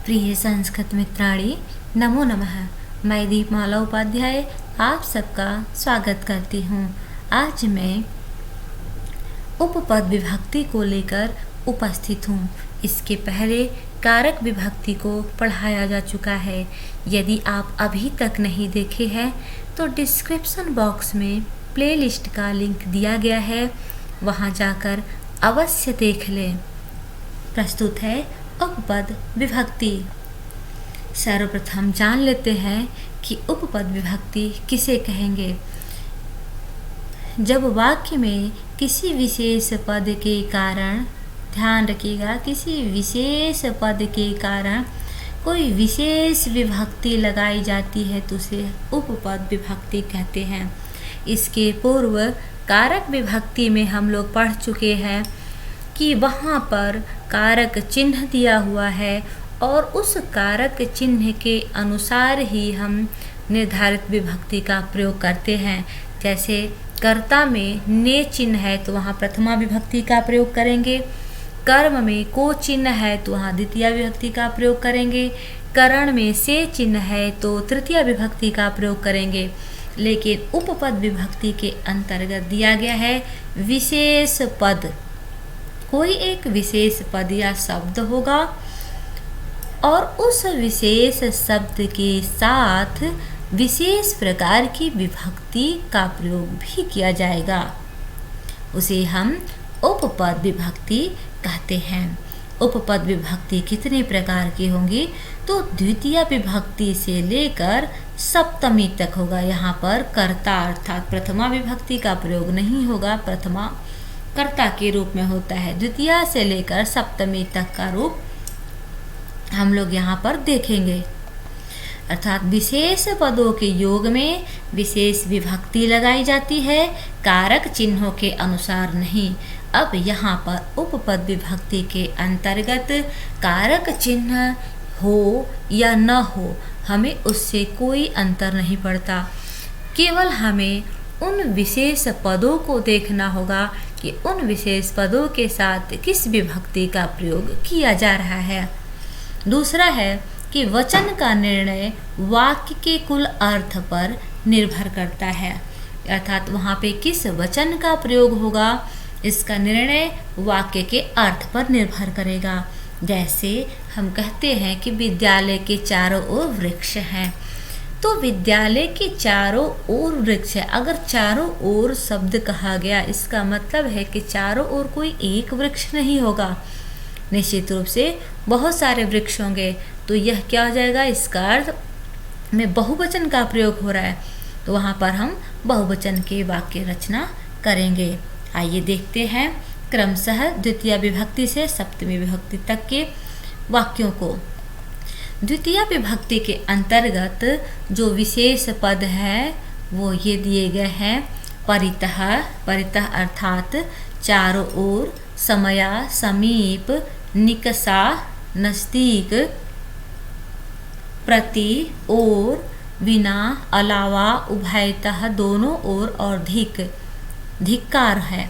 प्रिय संस्कृत मित्राणी, नमो नमः। मैं दीपमाला उपाध्याय आप सबका स्वागत करती हूँ। आज मैं उपपद विभक्ति को लेकर उपस्थित हूँ। इसके पहले कारक विभक्ति को पढ़ाया जा चुका है। यदि आप अभी तक नहीं देखे हैं तो डिस्क्रिप्शन बॉक्स में प्लेलिस्ट का लिंक दिया गया है, वहाँ जाकर अवश्य देख लें। प्रस्तुत है उपपद विभक्ति। सर्वप्रथम जान लेते हैं कि उपपद विभक्ति किसे कहेंगे। जब वाक्य में किसी विशेष पद के कारण, ध्यान रखिएगा, किसी विशेष पद के कारण कोई विशेष विभक्ति लगाई जाती है तो उसे उपपद विभक्ति कहते हैं। इसके पूर्व कारक विभक्ति में हम लोग पढ़ चुके हैं कि वहाँ पर कारक चिन्ह दिया हुआ है और उस कारक चिन्ह के अनुसार ही हम निर्धारित विभक्ति का प्रयोग करते हैं। जैसे कर्ता में ने चिन्ह है तो वहाँ प्रथमा विभक्ति का प्रयोग करेंगे। कर्म में को चिन्ह है तो वहाँ द्वितीय विभक्ति का प्रयोग करेंगे। करण में से चिन्ह है तो तृतीय विभक्ति का प्रयोग करेंगे। लेकिन उपपद विभक्ति के अंतर्गत दिया गया है विशेष पद। कोई एक विशेष पद या शब्द होगा और उस विशेष शब्द के साथ विशेष प्रकार की विभक्ति का प्रयोग भी किया जाएगा, उसे हम उपपद विभक्ति कहते हैं। उपपद विभक्ति कितने प्रकार की होंगी तो द्वितीय विभक्ति से लेकर सप्तमी तक होगा। यहाँ पर कर्ता अर्थात प्रथमा विभक्ति का प्रयोग नहीं होगा, प्रथमा कर्ता के रूप में होता है। द्वितीय से लेकर सप्तमी तक का रूप हम लोग यहाँ पर देखेंगे। अर्थात विशेष पदों के योग में विशेष विभक्ति लगाई जाती है, कारक चिन्हों के अनुसार नहीं। अब यहाँ पर उपपद विभक्ति के अंतर्गत कारक चिन्ह हो या न हो, हमें उससे कोई अंतर नहीं पड़ता। केवल हमें उन विशेष पदों को देखना होगा कि उन विशेष पदों के साथ किस विभक्ति का प्रयोग किया जा रहा है। दूसरा है कि वचन का निर्णय वाक्य के कुल अर्थ पर निर्भर करता है। अर्थात वहाँ पे किस वचन का प्रयोग होगा इसका निर्णय वाक्य के अर्थ पर निर्भर करेगा। जैसे हम कहते हैं कि विद्यालय के चारों ओर वृक्ष हैं, तो विद्यालय के चारों ओर वृक्ष है। अगर चारों ओर शब्द कहा गया इसका मतलब है कि चारों ओर कोई एक वृक्ष नहीं होगा, निश्चित रूप से बहुत सारे वृक्ष होंगे। तो यह क्या हो जाएगा, इसका अर्थ में बहुवचन का प्रयोग हो रहा है, तो वहाँ पर हम बहुवचन के वाक्य रचना करेंगे। आइए देखते हैं क्रमशः द्वितीय विभक्ति से सप्तमी विभक्ति तक के वाक्यों को। द्वितीय विभक्ति के अंतर्गत जो विशेष पद है वो ये दिए गए हैं। परितः, परितः अर्थात चारों ओर, समया समीप, निकषा नज़दीक, प्रति ओर, बिना, अलावा, उभयतः दोनों ओर और धिक, धिक्कार है।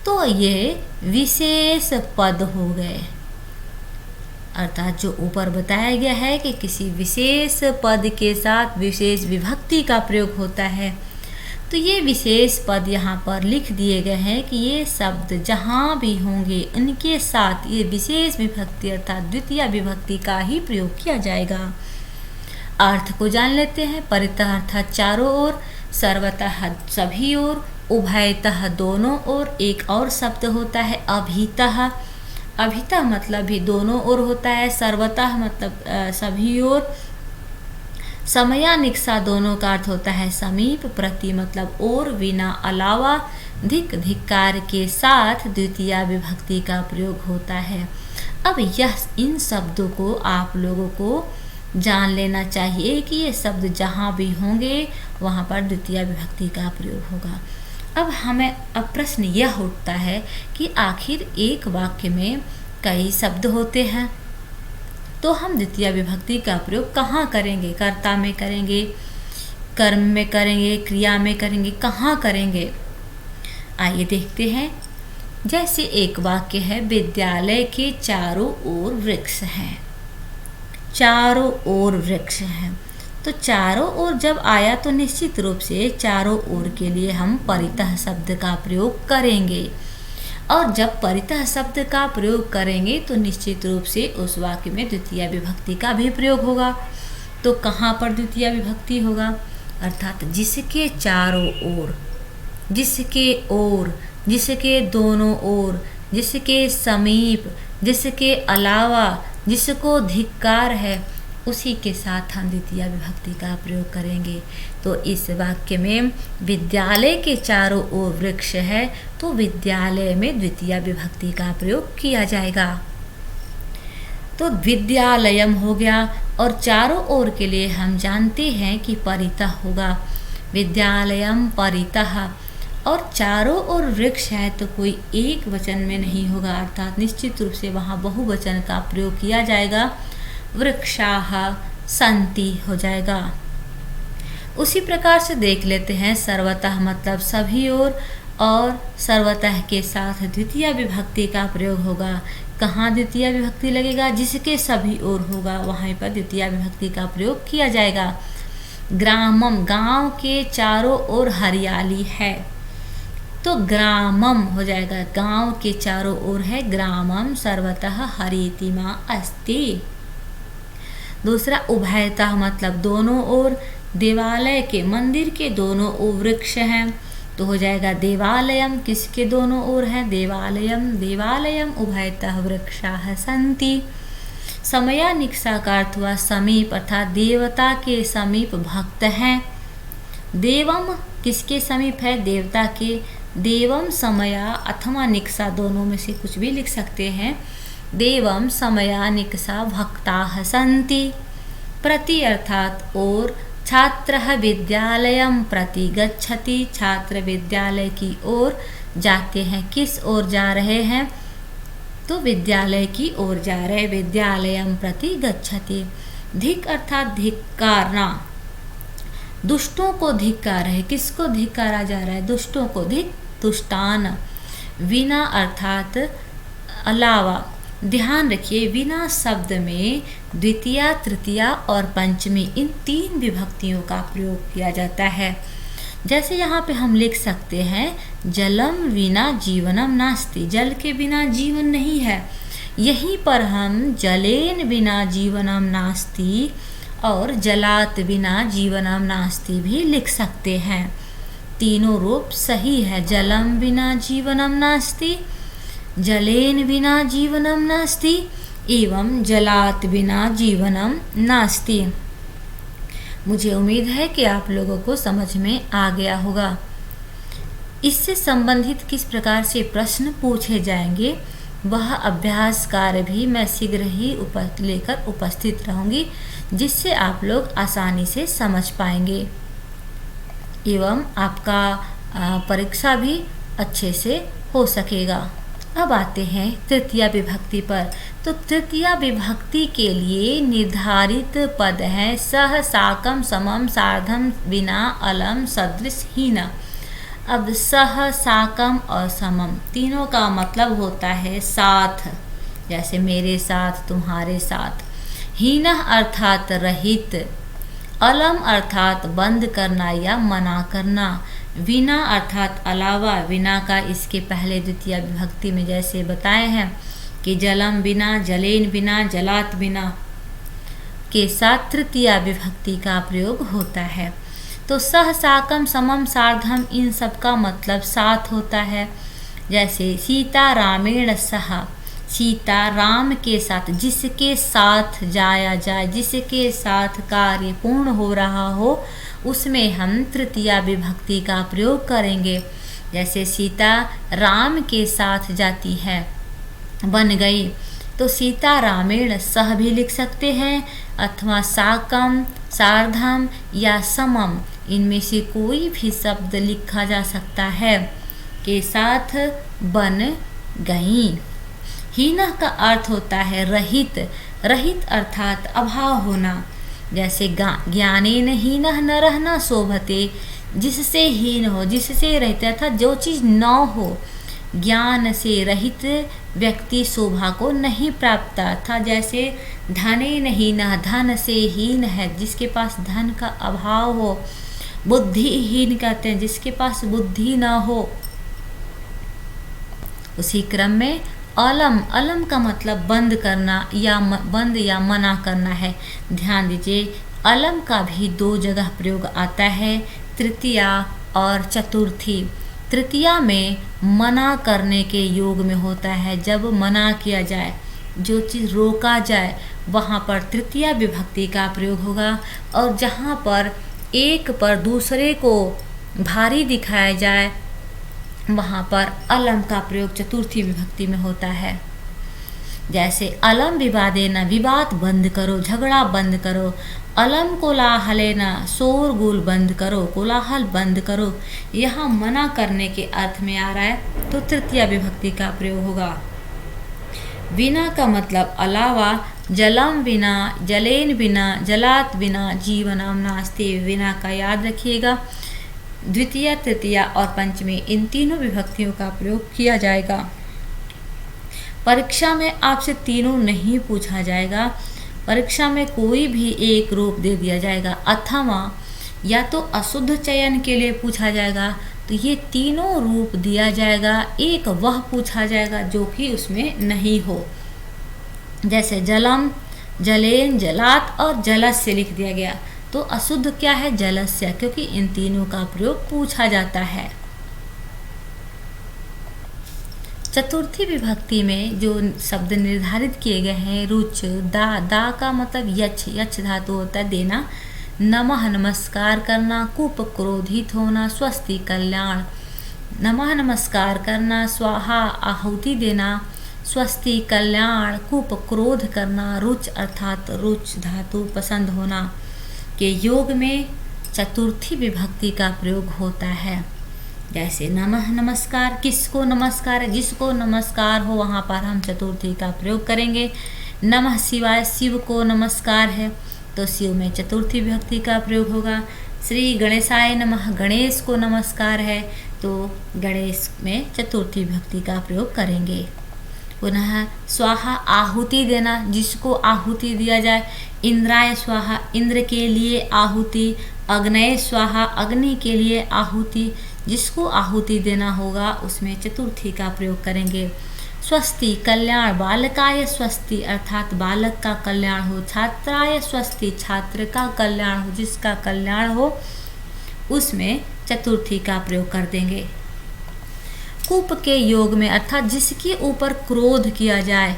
तो ये विशेष पद हो गए। अर्थात जो ऊपर बताया गया है कि किसी विशेष पद के साथ विशेष विभक्ति का प्रयोग होता है, तो ये विशेष पद यहाँ पर लिख दिए गए हैं कि ये शब्द जहाँ भी होंगे उनके साथ ये विशेष विभक्ति अर्थात द्वितीय विभक्ति का ही प्रयोग किया जाएगा। अर्थ को जान लेते हैं। परितः अर्थात चारों ओर, सर्वतः सभी ओर, उभयतः दोनों ओर। एक और शब्द होता है अभितः। अभितः मतलब भी दोनों ओर होता है। सर्वतः मतलब सभी ओर। समया निकषा दोनों का अर्थ होता है समीप। प्रति मतलब ओर, बिना, अलावा, धिक, धिक्कार के साथ द्वितीय विभक्ति का प्रयोग होता है। अब यह इन शब्दों को आप लोगों को जान लेना चाहिए कि ये शब्द जहाँ भी होंगे वहाँ पर द्वितीय विभक्ति का प्रयोग होगा। अब प्रश्न यह उठता है कि आखिर एक वाक्य में कई शब्द होते हैं, तो हम द्वितीय विभक्ति का प्रयोग कहाँ करेंगे? कर्ता में करेंगे, कर्म में करेंगे, क्रिया में करेंगे, कहाँ करेंगे? आइए देखते हैं। जैसे एक वाक्य है, विद्यालय के चारों ओर वृक्ष हैं। चारों ओर वृक्ष हैं। तो चारों ओर जब आया तो निश्चित रूप से चारों ओर के लिए हम परितः शब्द का प्रयोग करेंगे, और जब परितः शब्द का प्रयोग करेंगे तो निश्चित रूप से उस वाक्य में द्वितीय विभक्ति का भी प्रयोग होगा। तो कहाँ पर द्वितीय विभक्ति होगा? अर्थात जिसके चारों ओर, जिसके ओर, जिसके दोनों ओर, जिसके समीप, जिसके अलावा, जिसको धिक्कार है, उसी के साथ हम द्वितीय विभक्ति का प्रयोग करेंगे। तो इस वाक्य में विद्यालय के चारों ओर वृक्ष है, तो विद्यालय में द्वितीय विभक्ति का प्रयोग किया जाएगा। तो विद्यालयम हो गया, और चारों ओर के लिए हम जानते हैं कि परितः होगा, विद्यालयम परितः। और चारों ओर वृक्ष है तो कोई एक वचन में नहीं होगा, अर्थात निश्चित रूप से वहाँ बहुवचन का प्रयोग किया जाएगा, वृक्षाः सन्ति हो जाएगा। उसी प्रकार से देख लेते हैं सर्वतः मतलब सभी ओर, और सर्वतः के साथ द्वितीय विभक्ति का प्रयोग होगा। कहाँ द्वितीय विभक्ति लगेगा? जिसके सभी ओर होगा वहाँ पर द्वितीय विभक्ति का प्रयोग किया जाएगा। ग्रामम, गांव के चारों ओर हरियाली है, तो ग्रामम हो जाएगा, गांव के चारों ओर है, ग्रामम सर्वतः हरितिमा अस्ति। दूसरा उभयतः मतलब दोनों ओर, देवालय के, मंदिर के दोनों ओर वृक्ष हैं, तो हो जाएगा देवालयम, किसके दोनों ओर है? देवालयम, देवालयम उभयतः वृक्षाः सन्ति। समयानिक्सा का अर्थ हुआ समीप, अर्थात देवता के समीप भक्त हैं। देवम किसके समीप है? देवता के। देवम समया अथवा निक्सा दोनों में से कुछ भी लिख सकते हैं। देवम समया निक्सा भक्ताः सन्ति। प्रति अर्थात और, छात्रः विद्यालयं प्रति गच्छति, छात्र विद्यालय की ओर जाते हैं। किस ओर जा रहे हैं? तो विद्यालय की ओर जा रहे, विद्यालयं प्रति गच्छति। धिक अर्थात धिक्कारना, दुष्टों को धिक्कार है। किसको धिक्कारा जा रहा है? दुष्टों को। धिक तुष्टान। विना अर्थात अलावा। ध्यान रखिए, विना शब्द में द्वितीया, तृतीया और पंचमी इन तीन विभक्तियों का प्रयोग किया जाता है। जैसे यहाँ पे हम लिख सकते हैं जलम विना जीवनम नास्ति, जल के बिना जीवन नहीं है। यहीं पर हम जलेन बिना जीवनम नास्ति और जलात बिना जीवनम नास्ति भी लिख सकते हैं। तीनों रूप सही है। जलम बिना जीवनम नास्ति, जलेन बिना जीवनम नास्ति एवं जलात बिना जीवनम नास्ति। मुझे उम्मीद है कि आप लोगों को समझ में आ गया होगा। इससे संबंधित किस प्रकार से प्रश्न पूछे जाएंगे वह अभ्यास कार्य भी मैं शीघ्र ही लेकर उपस्थित रहूंगी, जिससे आप लोग आसानी से समझ पाएंगे एवं आपका परीक्षा भी अच्छे से हो सकेगा। अब आते हैं तृतीया विभक्ति पर। तो तृतीया विभक्ति के लिए निर्धारित पद है सह, साकम, समम, सार्धम, विना, अलम, सदृश, हीन। अब सह, साकम और समम तीनों का मतलब होता है साथ, जैसे मेरे साथ, तुम्हारे साथ। हीन अर्थात रहित, अलम अर्थात बंद करना या मना करना, विना अर्थात अलावा। विना का इसके पहले द्वितीय विभक्ति में जैसे बताए हैं कि जलम बिना, जलेन बिना, जलात बिना के साथ तृतीय विभक्ति का प्रयोग होता है। तो सह, साकम, समम, सार्धम इन सब का मतलब साथ होता है। जैसे सीता रामेण सह, सीता राम के साथ, जिसके साथ जाया जाए, जिसके साथ कार्य पूर्ण हो रहा हो, उसमें हम तृतीया विभक्ति का प्रयोग करेंगे। जैसे सीता राम के साथ जाती है, बन गई, तो सीता रामेण सह भी लिख सकते हैं, अथवा साकम, सार्धम या समम इनमें से कोई भी शब्द लिखा जा सकता है के साथ बन गई। हीन का अर्थ होता है रहित, रहित अर्थात अभाव होना। जैसे ज्ञानेन हीनः नरः न शोभते, जिससे हीन हो, जिससे रहता था, जो चीज़ न हो, ज्ञान से रहित व्यक्ति शोभा को नहीं प्राप्त था। जैसे धने नहीं न, धन से हीन है जिसके पास धन का अभाव हो। बुद्धिहीन कहते हैं जिसके पास बुद्धि न हो। उसी क्रम में अलम, अलम का मतलब बंद करना या बंद या मना करना है। ध्यान दीजिए, अलम का भी 2 जगह प्रयोग आता है, तृतीया और चतुर्थी। तृतीया में मना करने के योग में होता है। जब मना किया जाए, जो चीज़ रोका जाए, वहाँ पर तृतीया विभक्ति का प्रयोग होगा। और जहाँ पर एक पर दूसरे को भारी दिखाया जाए, वहाँ पर अलम का प्रयोग चतुर्थी विभक्ति में होता है। जैसे अलम विवादेन, विवाद बंद करो, झगड़ा बंद करो। अलम कोलाहलेन, शोरगुल बंद करो, कोलाहल बंद करो। यहाँ मना करने के अर्थ में आ रहा है तो तृतीया विभक्ति का प्रयोग होगा। बिना का मतलब अलावा, जलम बिना, जलेन बिना, जलात बिना जीवनम नास्ति। बिना का याद रखिएगा। द्वितीय, तृतीया और पंचमी, इन तीनों विभक्तियों का प्रयोग किया जाएगा। परीक्षा में आपसे तीनों नहीं पूछा जाएगा। परीक्षा में कोई भी एक रूप दे दिया जाएगा, अथवा या तो अशुद्ध चयन के लिए पूछा जाएगा। तो ये तीनों रूप दिया जाएगा, एक वह पूछा जाएगा जो कि उसमें नहीं हो। जैसे जलम, जलेन, जलात और जलस्य लिख दिया गया, तो अशुद्ध क्या है? जलस्य, क्योंकि इन तीनों का प्रयोग पूछा जाता है। चतुर्थी विभक्ति में जो शब्द निर्धारित किए गए हैं, रुच, दा, दा का मतलब यच, यच धातु होता है देना। नमः नमस्कार करना, कुप क्रोधित होना, स्वस्ति कल्याण। नमः नमस्कार करना, स्वाहा आहुति देना, स्वस्ति कल्याण, कुप क्रोध करना, रुच अर्थात रुच धातु पसंद होना के योग में चतुर्थी विभक्ति का प्रयोग होता है। जैसे नमः नमस्कार, किसको नमस्कार है? जिसको नमस्कार हो वहाँ पर हम चतुर्थी का प्रयोग करेंगे। नमः शिवाय, शिव को नमस्कार है तो शिव में चतुर्थी विभक्ति का प्रयोग होगा। श्री गणेशाय नमः, गणेश को नमस्कार है तो गणेश में चतुर्थी विभक्ति का प्रयोग करेंगे। पुनः स्वाहा आहुति देना, जिसको आहुति दिया जाए। इंद्राय स्वाहा, इंद्र के लिए आहुति। अग्नय स्वाहा, अग्नि के लिए आहुति। जिसको आहुति देना होगा उसमें चतुर्थी का प्रयोग करेंगे। स्वस्ति कल्याण, बालकाय स्वस्ति अर्थात बालक का कल्याण हो। छात्राय स्वस्ति, छात्र का कल्याण हो, जिसका कल्याण हो उसमें चतुर्थी का प्रयोग कर देंगे। कुप के योग में अर्थात जिसके ऊपर क्रोध किया जाए,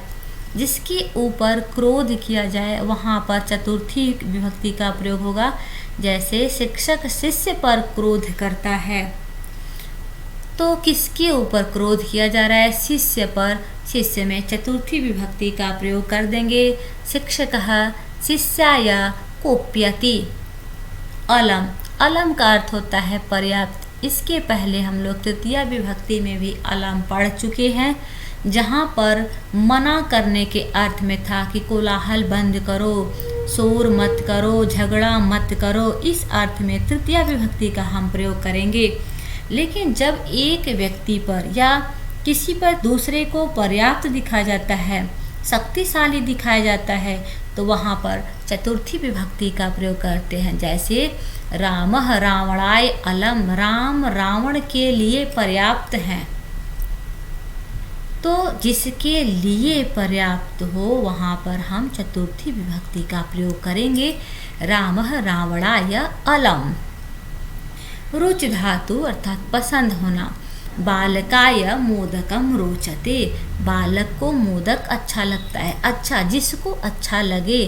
जिसके ऊपर क्रोध किया जाए वहाँ पर चतुर्थी विभक्ति का प्रयोग होगा। जैसे शिक्षक शिष्य पर क्रोध करता है तो किसके ऊपर क्रोध किया जा रहा है? शिष्य पर। शिष्य में चतुर्थी विभक्ति का प्रयोग कर देंगे। शिक्षकः शिष्याय कोप्यति। अलम, अलम का अर्थ होता है पर्याप्त। इसके पहले हम लोग तृतीया विभक्ति में भी अलम पढ़ चुके हैं, जहाँ पर मना करने के अर्थ में था कि कोलाहल बंद करो, शोर मत करो, झगड़ा मत करो। इस अर्थ में तृतीया विभक्ति का हम प्रयोग करेंगे। लेकिन जब एक व्यक्ति पर या किसी पर दूसरे को पर्याप्त दिखाया जाता है, शक्तिशाली दिखाया जाता है, तो वहाँ पर चतुर्थी विभक्ति का प्रयोग करते हैं। जैसे रामः रावणाय अलम, राम रावण के लिए पर्याप्त हैं। तो जिसके लिए पर्याप्त हो वहाँ पर हम चतुर्थी विभक्ति का प्रयोग करेंगे। रामः रावणाय अलम। रुच धातु अर्थात पसंद होना। बालकाय मोदकम रोचते, बालक को मोदक अच्छा लगता है। अच्छा, जिसको अच्छा लगे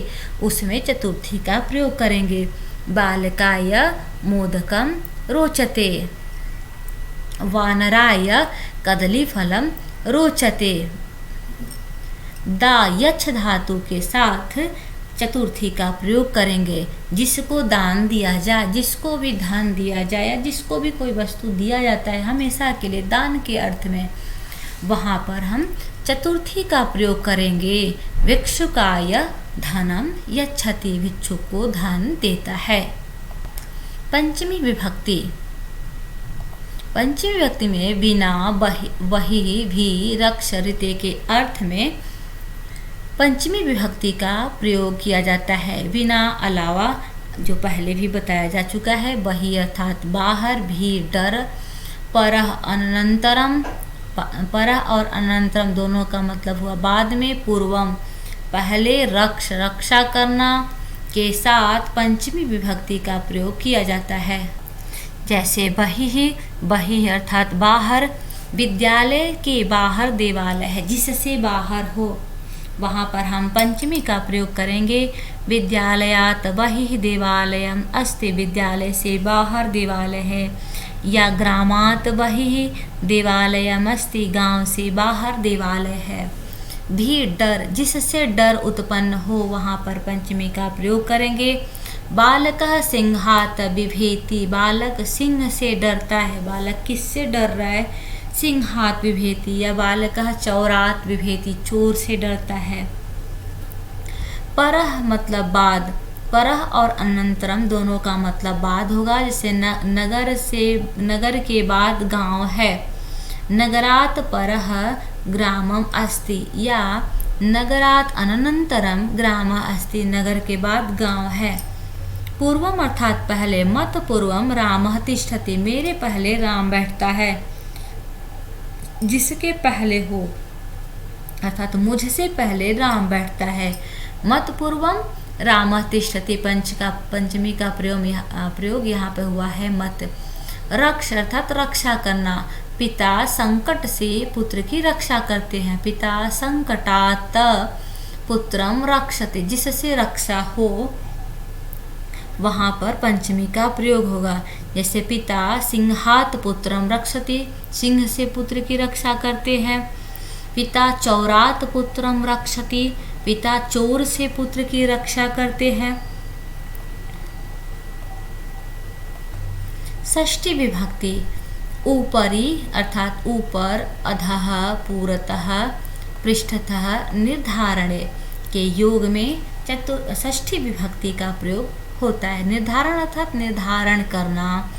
उसमें चतुर्थी का प्रयोग करेंगे। बालकाय मोदकम रोचते। वानराय कदलीफलम रोचते। दा यक्ष धातु के साथ चतुर्थी का प्रयोग करेंगे। जिसको दान दिया जाए, जिसको भी धन दिया जाए या जिसको भी कोई वस्तु दिया जाता है हमेशा के लिए दान के अर्थ में, वहाँ पर हम चतुर्थी का प्रयोग करेंगे। भिक्षुकाय धनम यच्छति, भिक्षु को धन देता है। पंचमी विभक्ति पंचमी विभक्ति में बिना, वही, भी, रक्ष, ऋते के अर्थ में पंचमी विभक्ति का प्रयोग किया जाता है। बिना, अलावा, जो पहले भी बताया जा चुका है। बहि अर्थात बाहर, भी डर, परः अनंतरम, परः और अनंतरम दोनों का मतलब हुआ बाद में, पूर्वम पहले, रक्ष रक्षा करना के साथ पंचमी विभक्ति का प्रयोग किया जाता है। जैसे बहि अर्थात बाहर, विद्यालय के बाहर देवालय है, जिससे बाहर हो, वहाँ पर हम पंचमी का प्रयोग करेंगे। विद्यालयात बहिः देवालयम् अस्ति, विद्यालय से बाहर देवालय है। या ग्रामात बहिः देवालयम् अस्ति, गांव से बाहर देवालय है। भी डर, जिससे डर उत्पन्न हो, वहाँ पर पंचमी का प्रयोग करेंगे। बालकः सिंहात बिभेति, बालक सिंह से डरता है। बालक किससे डर रहा है? सिंहात बिभेति। या बालकः चौरात बिभेति, चोर से डरता है। परः मतलब बाद, परः और अनंतरम दोनों का मतलब बाद होगा। जैसे नगर के बाद गांव है। नगरात परः ग्रामम अस्ति, या नगरात अनंतरम ग्राम अस्ति, नगर के बाद गांव है। पूर्वम अर्थात पहले, मत पूर्वम रामः तिष्ठति, मेरे पहले राम बैठता है। जिसके पहले हो अर्थात मुझसे पहले राम बैठता है। मत पूर्वम रामः तिष्ठति, पंचमी का प्रयोग यहाँ पे हुआ है मत। रक्ष अर्थात रक्षा करना, पिता संकट से पुत्र की रक्षा करते हैं। पिता संकटात् पुत्रम रक्षते, जिससे रक्षा हो, वहाँ पर पंचमी का प्रयोग होगा। जैसे पिता सिंहात पुत्रम रक्षति, सिंह से पुत्र की रक्षा करते हैं। पिता चौरात पुत्रम रक्षति, पिता चोर से पुत्र की रक्षा करते हैं। षष्ठी विभक्ति, ऊपरी अर्थात ऊपर, अधः, पूरतः, पृष्ठतः, निर्धारणे के योग में षष्ठी विभक्ति का प्रयोग होता है। निर्धारण अर्थात निर्धारण करना।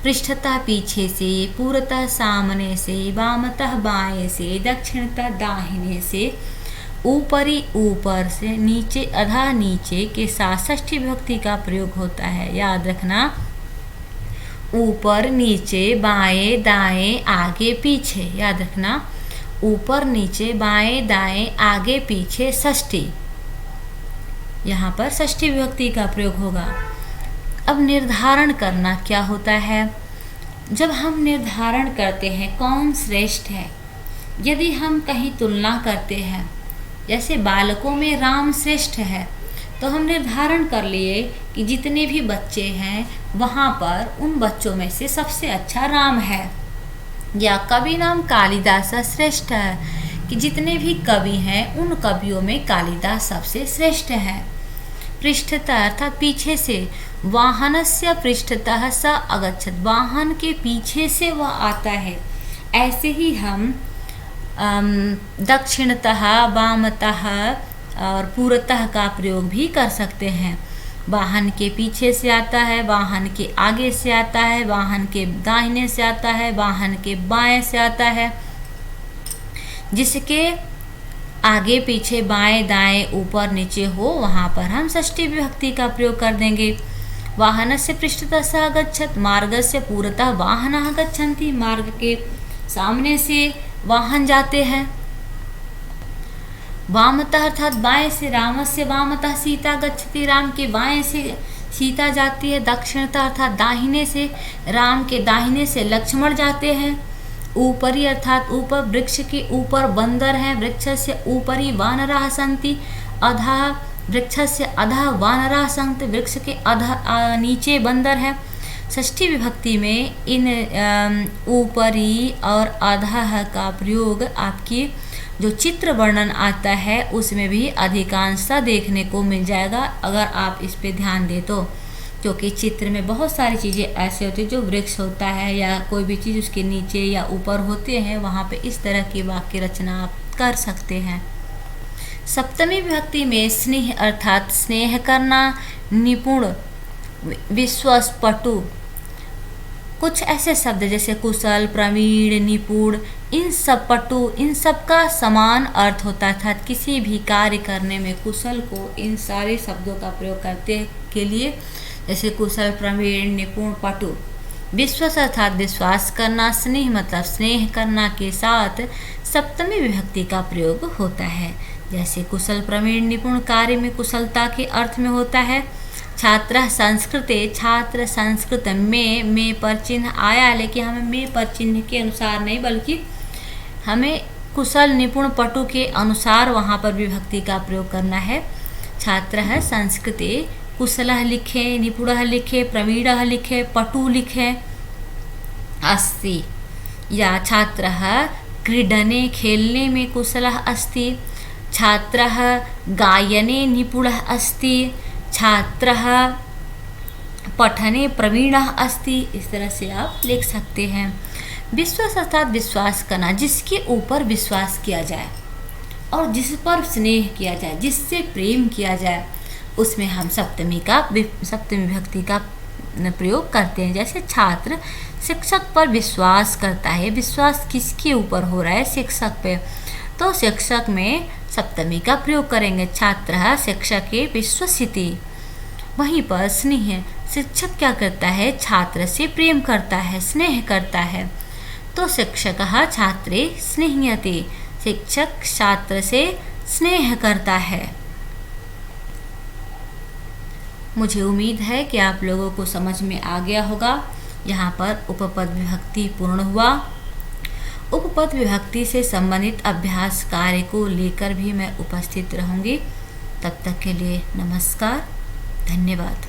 पृष्ठतः पीछे से, पूरतः सामने से, वामतः बाएं से, दक्षिणतः दाहिने से, ऊपरी ऊपर से, नीचे अधा नीचे के साथ षष्ठी विभक्ति का प्रयोग होता है। याद रखना, ऊपर नीचे बाएं दाएं आगे पीछे, याद रखना, ऊपर नीचे बाएं दाएं आगे पीछे षष्ठी, यहाँ पर षष्ठी विभक्ति का प्रयोग होगा। अब निर्धारण करना क्या होता है? जब हम निर्धारण करते हैं कौन श्रेष्ठ है, यदि हम कहीं तुलना करते हैं, जैसे बालकों में राम श्रेष्ठ है, तो हम निर्धारण कर लिए कि जितने भी बच्चे हैं वहाँ पर उन बच्चों में से सबसे अच्छा राम है। या कवि नाम कालिदास श्रेष्ठ है, कि जितने भी कवि हैं उन कवियों में कालिदास सबसे श्रेष्ठ है। पृष्ठतः अर्थात पीछे से, वाहनस्य पृष्ठतः स अगच्छत्, वाहन के पीछे से वह आता है। ऐसे ही हम दक्षिणतः, वामतः और पूरतः का प्रयोग भी कर सकते हैं। वाहन के पीछे से आता है, वाहन के आगे से आता है, वाहन के दाहिने से आता है, वाहन के बाएं से आता है। जिसके आगे पीछे बाएं दाएं ऊपर नीचे हो, वहाँ पर हम षष्ठी विभक्ति का प्रयोग कर देंगे। वाहनस्य पृष्ठतः स अगच्छत्, मार्गस्य पूरतः वाहनाः गच्छन्ति, मार्ग के सामने से वाहन जाते हैं। वामतः अर्थात बाएं से, रामस्य वामतः सीता गच्छति, राम के बाएं से सीता जाती है। दक्षिणतः अर्थात दाहिने से, राम के दाहिने से लक्ष्मण जाते हैं। ऊपरी अर्थात ऊपर, वृक्ष के ऊपर बंदर हैं, वृक्षस्य ऊपरी वानराः सन्ति, अधः वृक्षस्य अधः वानराः सन्ति, वृक्ष के अधः नीचे बंदर है। षष्ठी विभक्ति में इन ऊपरी और अधः का प्रयोग आपकी जो चित्र वर्णन आता है उसमें भी अधिकांशतः देखने को मिल जाएगा, अगर आप इस पे ध्यान दें तो। क्योंकि चित्र में बहुत सारी चीज़ें ऐसे होती हैं, जो वृक्ष होता है या कोई भी चीज़ उसके नीचे या ऊपर होते हैं, वहाँ पे इस तरह की वाक्य रचना आप कर सकते हैं। सप्तमी विभक्ति में स्नेह अर्थात स्नेह करना, निपुण, विश्वासपटु, कुछ ऐसे शब्द जैसे कुशल, प्रवीण, निपुण, इन सब पटु, इन सब का समान अर्थ होता था। किसी भी कार्य करने में कुशल को इन सारे शब्दों का प्रयोग करते के लिए, जैसे कुशल, प्रवीण, निपुण, पटु। विश्वास अर्थात विश्वास करना, स्नेह मतलब स्नेह करना के साथ सप्तमी विभक्ति का प्रयोग होता है। जैसे कुशल, प्रवीण, निपुण कार्य में कुशलता के अर्थ में होता है। छात्र संस्कृते, छात्र संस्कृत में पर चिन्ह आया, लेकिन हमें में पर चिन्ह के अनुसार नहीं, बल्कि हमें कुशल, निपुण, पटु के अनुसार वहाँ पर विभक्ति का प्रयोग करना है। छात्र संस्कृते कुशलः लिखे, निपुणः लिखे, प्रवीणः लिखे, पटु लिखे अस्ति। या छात्रः क्रीडने खेलने में कुशलः अस्ति, छात्रः गायने निपुणः अस्ति, छात्रः पठने प्रवीणः अस्ति। इस तरह से आप लिख सकते हैं। विश्वास अर्थात विश्वास करना, जिसके ऊपर विश्वास किया जाए और जिस पर स्नेह किया जाए, जिससे प्रेम किया जाए, उसमें हम सप्तमी विभक्ति का प्रयोग करते हैं। जैसे छात्र शिक्षक पर विश्वास करता है, विश्वास किसके ऊपर हो रहा है? शिक्षक पे, तो शिक्षक में सप्तमी का प्रयोग करेंगे। छात्र शिक्षके विश्वसिति। वहीं पर स्नेह, शिक्षक क्या करता है? छात्र से प्रेम करता है, स्नेह करता है, तो शिक्षकः छात्रे स्नेह्यते। शिक्षक छात्र से स्नेह करता है। मुझे उम्मीद है कि आप लोगों को समझ में आ गया होगा। यहाँ पर उपपद विभक्ति पूर्ण हुआ। उपपद विभक्ति से संबंधित अभ्यास कार्य को लेकर भी मैं उपस्थित रहूँगी। तब तक के लिए नमस्कार, धन्यवाद।